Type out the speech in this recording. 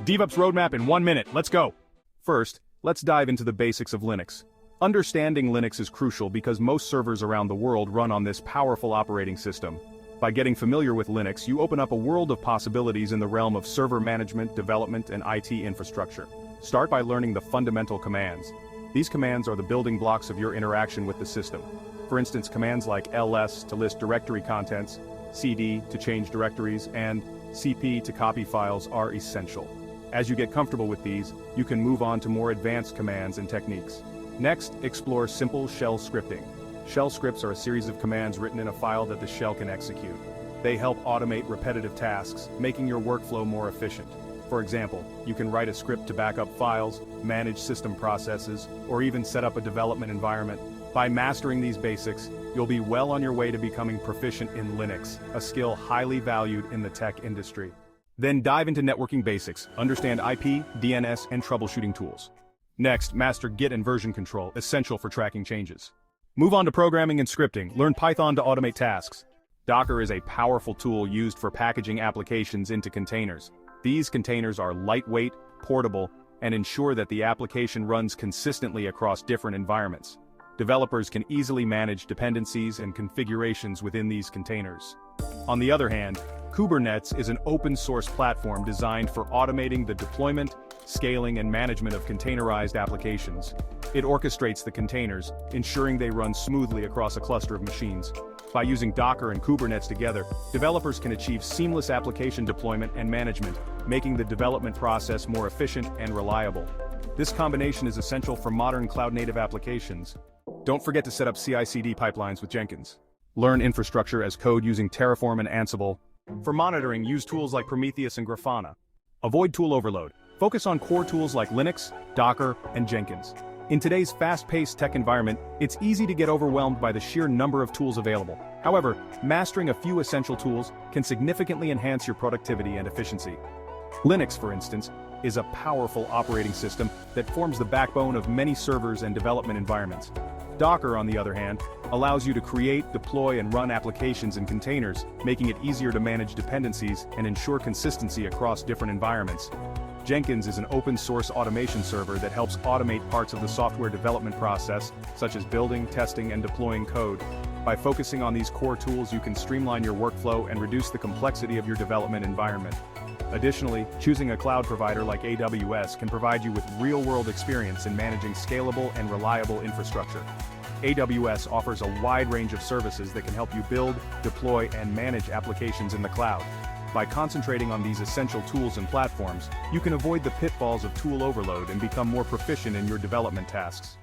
DevOps roadmap in 1 minute, let's go! First, let's dive into the basics of Linux. Understanding Linux is crucial because most servers around the world run on this powerful operating system. By getting familiar with Linux, you open up a world of possibilities in the realm of server management, development, and IT infrastructure. Start by learning the fundamental commands. These commands are the building blocks of your interaction with the system. For instance, commands like ls to list directory contents, cd to change directories, and cp to copy files are essential. As you get comfortable with these, you can move on to more advanced commands and techniques. Next, explore simple shell scripting. Shell scripts are a series of commands written in a file that the shell can execute. They help automate repetitive tasks, making your workflow more efficient. For example, you can write a script to back up files, manage system processes, or even set up a development environment. By mastering these basics, you'll be well on your way to becoming proficient in Linux, a skill highly valued in the tech industry. Then dive into networking basics, understand IP, DNS, and troubleshooting tools. Next, master Git and version control, essential for tracking changes. Move on to programming and scripting, learn Python to automate tasks. Docker is a powerful tool used for packaging applications into containers. These containers are lightweight, portable, and ensure that the application runs consistently across different environments. Developers can easily manage dependencies and configurations within these containers. On the other hand, Kubernetes is an open-source platform designed for automating the deployment, scaling, and management of containerized applications. It orchestrates the containers, ensuring they run smoothly across a cluster of machines. By using Docker and Kubernetes together, developers can achieve seamless application deployment and management, making the development process more efficient and reliable. This combination is essential for modern cloud-native applications. Don't forget to set up CI/CD pipelines with Jenkins. Learn infrastructure as code using Terraform and Ansible. For monitoring, use tools like Prometheus and Grafana. Avoid tool overload. Focus on core tools like Linux, Docker, and Jenkins. In today's fast-paced tech environment, it's easy to get overwhelmed by the sheer number of tools available. However, mastering a few essential tools can significantly enhance your productivity and efficiency. Linux, for instance, is a powerful operating system that forms the backbone of many servers and development environments. Docker, on the other hand, allows you to create, deploy, and run applications in containers, making it easier to manage dependencies and ensure consistency across different environments. Jenkins is an open-source automation server that helps automate parts of the software development process, such as building, testing, and deploying code. By focusing on these core tools, you can streamline your workflow and reduce the complexity of your development environment. Additionally, choosing a cloud provider like AWS can provide you with real-world experience in managing scalable and reliable infrastructure. AWS offers a wide range of services that can help you build, deploy, and manage applications in the cloud. By concentrating on these essential tools and platforms, you can avoid the pitfalls of tool overload and become more proficient in your development tasks.